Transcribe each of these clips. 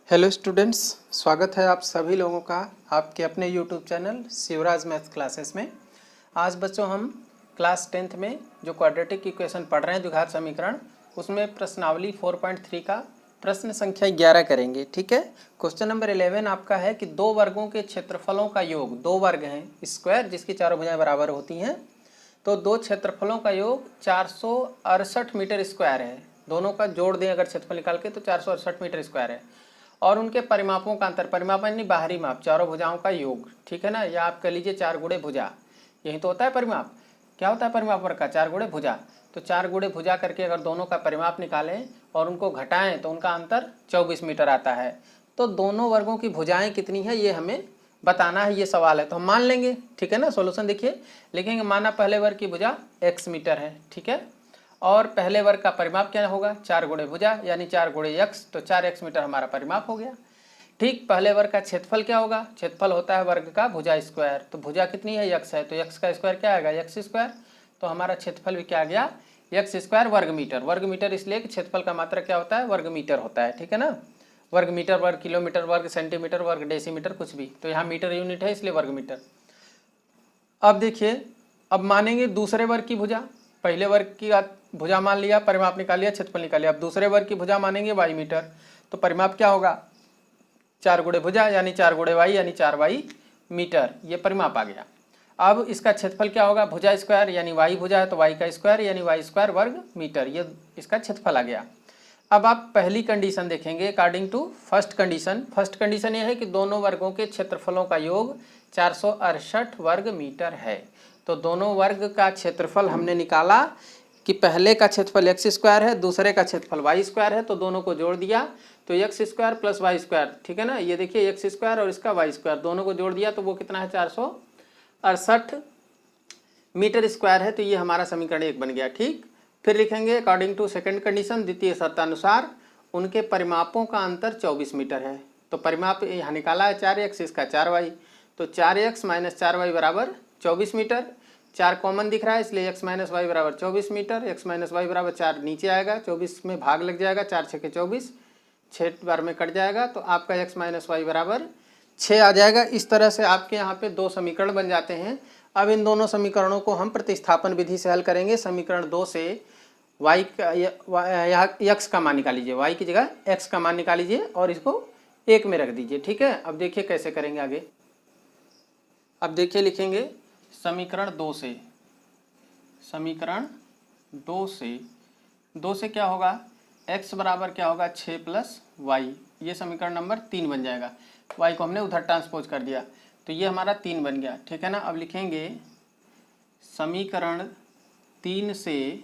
Hello students, स्वागत है आप सभी लोगों का आपके अपने YouTube channel Shivraj maths classes में। आज बच्चों हम क्लास 10th में जो क्वाड्रेटिक इक्वेशन पढ़ रहे हैं द्विघात समीकरण, उसमें प्रश्नावली 4.3 का प्रश्न संख्या 11 करेंगे। ठीक है। क्वेश्चन नंबर 11 आपका है कि दो वर्गों के क्षेत्रफलों का योग, दो वर्ग हैं स्क्वायर जिसकी चारों भुजाएं बराबर होती हैं, तो दो क्षेत्रफलों का योग 468 मीटर स्क्वायर है। दोनों का जोड़ दें अगर क्षेत्रफल निकाल के तो 468 मीटर स्क्वायर है। और उनके परिमापों का अंतर, परिमाप यानी बाहरी माप, चारों भुजाओं का योग। ठीक है ना, या आप कह लीजिए 4 गुणे भुजा, यही तो होता है परिमाप। क्या होता है परिमाप वर्ग का? 4 गुणे भुजा। तो 4 गुणे भुजा करके अगर दोनों का परिमाप निकालें और उनको घटाएं तो उनका अंतर 24 मीटर आता है। तो दोनों वर्गों की भुजाएं कितनी है ये हमें बताना है, ये सवाल है। तो हम मान लेंगे, ठीक है ना। सॉल्यूशन देखिए, लिखेंगे माना पहले वर्ग की भुजा x मीटर है, ठीक है, और पहले वर्ग का परिमाप क्या होगा? 4 गुणे भुजा यानी 4 गुणे x, तो 4x मीटर हमारा परिमाप हो गया। ठीक, पहले वर्ग का क्षेत्रफल क्या होगा? क्षेत्रफल होता है वर्ग का भुजा स्क्वायर। तो भुजा कितनी है? x है, तो x का स्क्वायर क्या आएगा? x square. तो हमारा क्षेत्रफल भी क्या आ गया? x स्क्वायर वर्ग मीटर। वर्ग मीटर इसलिए कि क्षेत्रफल का मात्रा क्या होता है? वर्ग मीटर होता है, ठीक है ना। वर्ग मीटर, वर्ग किलोमीटर, वर्ग सेंटीमीटर, वर्ग डेसीमीटर, कुछ भी, तो यहाँ मीटर यूनिट है इसलिए वर्ग मीटर। अब देखिए, अब मानेंगे दूसरे वर्ग की भुजा। पहले वर्ग की भुजा मान लिया, परिमाप निकाल लिया, क्षेत्रफल निकाल लिया। अब दूसरे वर्ग की भुजा मानेंगे y मीटर, तो परिमाप क्या होगा? 4 गुणे भुजा यानी 4 गुणे y यानी 4y मीटर, ये परिमाप आ गया। अब इसका क्षेत्रफल क्या होगा? भुजा स्क्वायर यानी y भुजा है तो y का स्क्वायर यानी y स्क्वायर वर्ग मीटर, ये इसका क्षेत्रफल आ गया। अब आप पहली कंडीशन देखेंगे according to first condition. First condition ये है कि दोनों वर्गों के क्षेत्रफलों का योग 468 वर्ग मीटर है। तो दोनों वर्ग का क्षेत्रफल हमने निकाला कि पहले का क्षेत्रफल एक्स स्क्वायर है, दूसरे का क्षेत्रफल वाई स्क्वायर है, तो दोनों को जोड़ दिया तो X square plus Y square, ठीक है ना। ये देखिए एक्स स्क्वायर और इसका वाई स्क्वायर दोनों को जोड़ दिया तो वो कितना है? 468 मीटर स्क्वायर है। तो ये हमारा समीकरण 1 बन गया। ठीक, फिर लिखेंगे अकॉर्डिंग टू सेकंड कंडीशन, द्वितीय शर्तानुसार उनके परिमापों का अंतर 24 मीटर है। तो परिमाप यहाँ निकाला है 4x, इसका 4y, तो 4x माइनस 4y बराबर 24 मीटर। 4 कॉमन दिख रहा है इसलिए x माइनस वाई बराबर 24 मीटर। x माइनस वाई बराबर 4 नीचे आएगा, 24 में भाग लग जाएगा, 4 6 के 24, 6 बार में कट जाएगा, तो आपका x माइनस वाई बराबर 6 आ जाएगा। इस तरह से आपके यहाँ पे दो समीकरण बन जाते हैं। अब इन दोनों समीकरणों को हम प्रतिस्थापन विधि से हल करेंगे। समीकरण 2 से y का x का मान निकाल लीजिए, y की जगह x का मान निकाल लीजिए और इसको 1 में रख दीजिए। ठीक है, अब देखिए कैसे करेंगे आगे। अब देखिए लिखेंगे समीकरण 2 से, समीकरण 2 से क्या होगा? x बराबर क्या होगा? 6 प्लस वाई, ये समीकरण नंबर 3 बन जाएगा। y को हमने उधर ट्रांसपोज कर दिया तो ये हमारा 3 बन गया, ठीक है ना। अब लिखेंगे समीकरण 3 से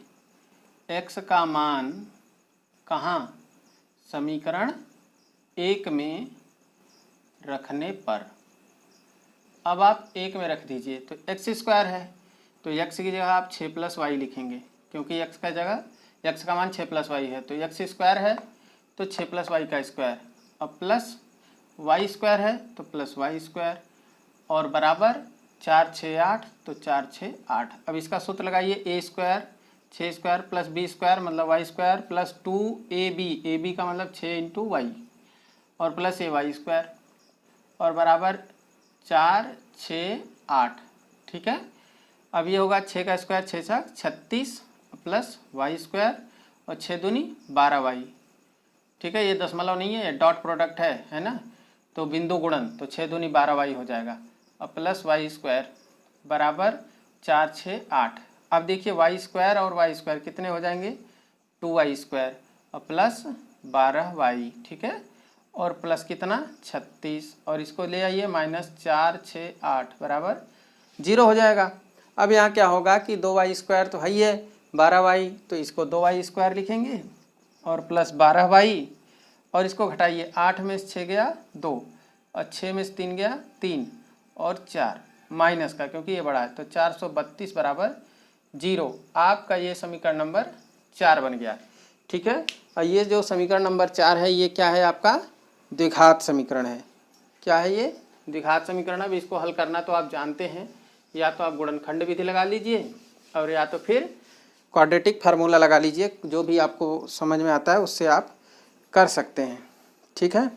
x का मान कहाँ? समीकरण 1 में रखने पर। अब आप 1 में रख दीजिए तो x स्क्वायर है, तो x की जगह आप 6 प्लस वाई लिखेंगे, क्योंकि x का जगह x का मान 6 प्लस वाई है, तो x स्क्वायर है तो 6 प्लस वाई का स्क्वायर, अब प्लस वाई स्क्वायर है तो प्लस वाई स्क्वायर, और बराबर 4 6 8, तो 4 6 8। अब इसका सूत्र लगाइए, A square 6 square plus B square मतलब Y square plus 2ab, A B का मतलब 6 इंटू वाई, और प्लस ए वाई स्क्वायर, और बराबर 4 6 8। ठीक है, अब ये होगा 6 का स्क्वायर 6 6 36 प्लस वाई स्क्वायर और 6 दूनी 12 वाई। ठीक है, ये दशमलव नहीं है, ये डॉट प्रोडक्ट है ना, तो बिंदु गुणन, तो 6 दूनी 12 वाई हो जाएगा, और प्लस वाई स्क्वायर बराबर 4 6 8। अब देखिए वाई स्क्वायर और वाई स्क्वायर कितने हो जाएंगे? 2 वाई स्क्वायर और प्लस 12 वाई, ठीक है, और प्लस कितना? 36, और इसको ले आइए माइनस 4 6 8 बराबर 0 हो जाएगा। अब यहाँ क्या होगा कि 2 वाई स्क्वायर तो है ही है, 12 वाई, तो इसको 2 वाई स्क्वायर लिखेंगे और प्लस 12 वाई, और इसको घटाइए, 8 में से 6 गया 2 और 6 में से 3 गया 3 और 4 माइनस का, क्योंकि ये बड़ा है, तो 432 बराबर 0। आपका ये समीकरण नंबर 4 बन गया। ठीक है, और ये जो समीकरण नंबर 4 है ये क्या है? आपका द्विघात समीकरण है। क्या है ये? द्विघात समीकरण। अब इसको हल करना तो आप जानते हैं, या तो आप गुणनखंड विधि लगा लीजिए और या तो फिर क्वाड्रेटिक फार्मूला लगा लीजिए, जो भी आपको समझ में आता है उससे आप कर सकते हैं। ठीक है,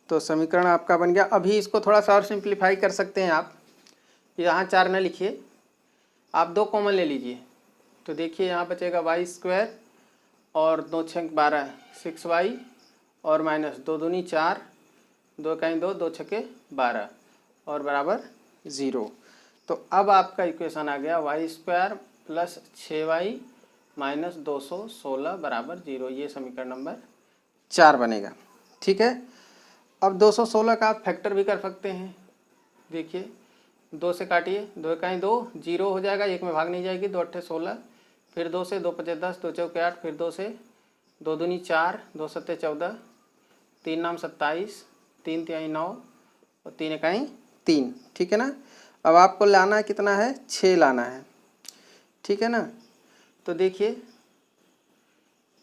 तो समीकरण आपका बन गया। अभी इसको थोड़ा सा और सिंप्लीफाई कर सकते हैं आप। यहाँ 4 न लिखिए, आप 2 कॉमन ले लीजिए। तो देखिए यहाँ बचेगा वाई स्क्वायर और 2 छक 12 6y और माइनस 2 दूनी 4 2 इकाई 2 2 छके 12 और बराबर 0। तो अब आपका इक्वेशन आ गया Y square plus 6y minus 216 बराबर 0। ये समीकरण नंबर 4 बनेगा। ठीक है, अब 216 का आप फैक्टर भी कर सकते हैं। देखिए 2 से काटिए, 2 इकाई 2 0 हो जाएगा, 1 में भाग नहीं जाएगी, 2 अट्ठे 16, फिर 2 से 2 पचे 10 2 चौके 8, फिर 2 से 2 दूनी 4 2 सत्ते 14 3 नाम 27 3 तिहाई 9 और 3 इकाई 3। ठीक है ना। अब आपको लाना कितना है, 6 लाना है। ठीक है ना। तो देखिए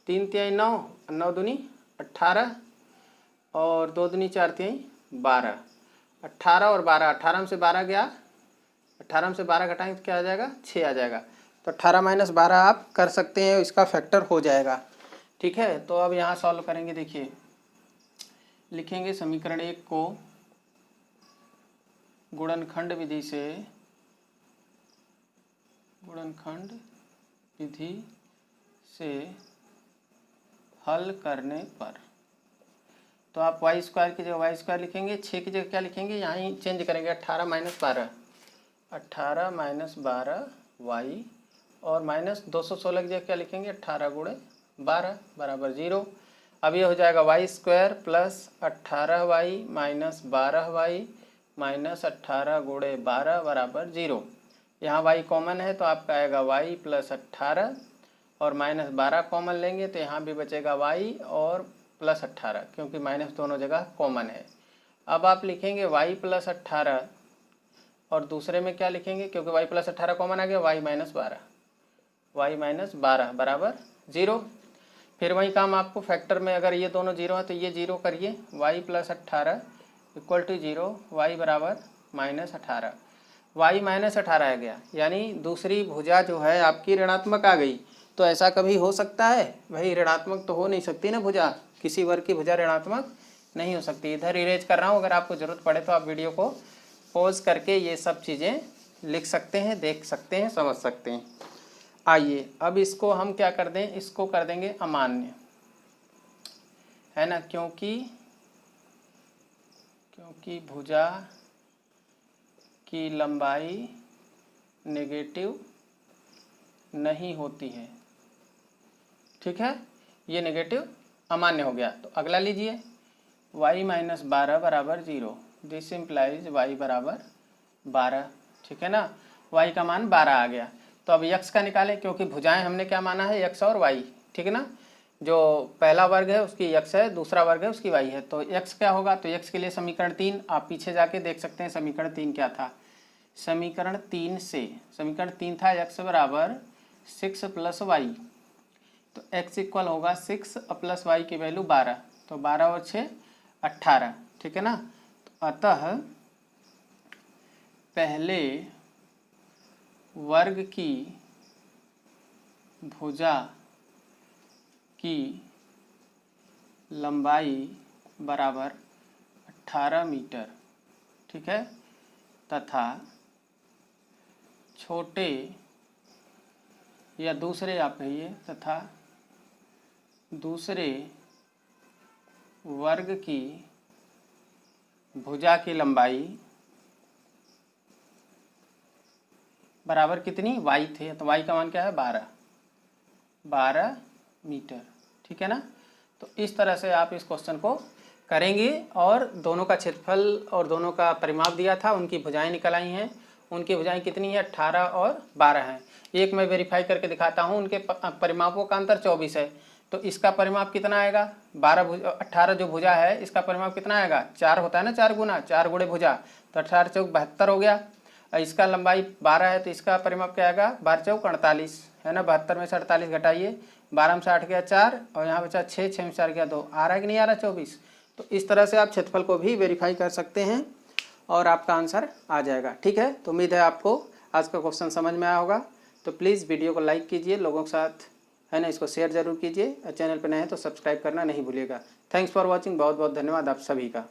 3 तिहाई 9 9 दूनी 18 और 2 दूनी 4 तिहाई 12, 18 और 12, 18 में से 12 गया, 18 में से 12 घटाएंगे तो क्या आ जाएगा, 6 आ जाएगा। तो 18 माइनस 12 आप कर सकते हैं, इसका फैक्टर हो जाएगा। ठीक है, तो अब यहाँ सॉल्व करेंगे। देखिए लिखेंगे समीकरण 1 को गुणनखंड विधि से हल करने पर, तो आप वाई स्क्वायर की जगह वाई स्क्वायर लिखेंगे, 6 की जगह क्या लिखेंगे, यहाँ ही चेंज करेंगे, 18 माइनस 12 18 माइनस 12 वाई और माइनस 216 की जगह क्या लिखेंगे, 18 गुणे 12 बराबर 0। अब ये हो जाएगा Y square plus 18y minus 12y minus 18 गुणे 12 बराबर 0। यहाँ y कॉमन है तो आपका आएगा y प्लस 18 और माइनस 12 कॉमन लेंगे तो यहाँ भी बचेगा y और प्लस 18, क्योंकि माइनस दोनों जगह कॉमन है। अब आप लिखेंगे y प्लस 18 और दूसरे में क्या लिखेंगे, क्योंकि y प्लस 18 कॉमन आ गया, y माइनस 12 बराबर 0। फिर वही काम आपको फैक्टर में, अगर ये दोनों 0 है तो ये 0 करिए, y plus 18 equal to 0, y बराबर माइनस 18, y माइनस 18 आ गया, यानी दूसरी भुजा जो है आपकी ऋणात्मक आ गई। तो ऐसा कभी हो सकता है भाई, ऋणात्मक तो हो नहीं सकती ना भुजा, किसी वर्ग की भुजा ऋणात्मक नहीं हो सकती। इधर इरेज कर रहा हूँ, अगर आपको ज़रूरत पड़े तो आप वीडियो को पॉज करके ये सब चीज़ें लिख सकते हैं, देख सकते हैं, समझ सकते हैं। आइए अब इसको हम क्या कर दें, इसको कर देंगे अमान्य, है ना, क्योंकि भुजा की लंबाई नेगेटिव नहीं होती है। ठीक है, ये नेगेटिव अमान्य हो गया। तो अगला लीजिए, y माइनस 12 बराबर 0, दिस इम्प्लाइज y बराबर 12। ठीक है ना, y का मान 12 आ गया। तो अब x का निकालें, क्योंकि भुजाएं हमने क्या माना है, x और y। ठीक है ना, जो पहला वर्ग है उसकी x है, दूसरा वर्ग है उसकी y है। तो x क्या होगा, तो x के लिए समीकरण 3 आप पीछे जाके देख सकते हैं। समीकरण 3 क्या था, समीकरण 3 था x बराबर 6 प्लस y, तो x इक्वल होगा 6 प्लस y की वैल्यू 12, तो 12 और 6 18। ठीक है ना, तो अतः पहले वर्ग की भुजा की लंबाई बराबर 18 मीटर। ठीक है, तथा छोटे या दूसरे आप कहिए, तथा दूसरे वर्ग की भुजा की लंबाई बराबर कितनी, y थे, तो y का मान क्या है, 12 मीटर। ठीक है ना। तो इस तरह से आप इस क्वेश्चन को करेंगे और दोनों का क्षेत्रफल और दोनों का परिमाप दिया था, उनकी भुजाएं निकल आई हैं। उनकी भुजाएं कितनी है, 18 और 12 हैं। एक मैं वेरीफाई करके दिखाता हूं, उनके परिमापों का अंतर 24 है। तो इसका परिमाप कितना आएगा, 18 जो भुजा है इसका परिमाप कितना आएगा, 4 होता है ना, 4 गुना, 4 गुणे भुजा, तो 18 चौक 72 हो गया। इसका लंबाई 12 है तो इसका परिमाप क्या आएगा, 12 चौक 48, है ना। 72 में से 48 घटाइए, 12 में से 8 गया 4 और यहाँ बचा 6, 6 में 4 गया 2, आ रहा है कि नहीं आ रहा, 24। तो इस तरह से आप क्षेत्रफल को भी वेरीफाई कर सकते हैं और आपका आंसर आ जाएगा। ठीक है, तो उम्मीद है आपको आज का क्वेश्चन समझ में आया होगा। तो प्लीज़ वीडियो को लाइक कीजिए, लोगों के साथ, है ना, इसको शेयर जरूर कीजिए। चैनल पर नए हैं तो सब्सक्राइब करना नहीं भूलिएगा। थैंक्स फॉर वॉचिंग, बहुत बहुत धन्यवाद आप सभी का।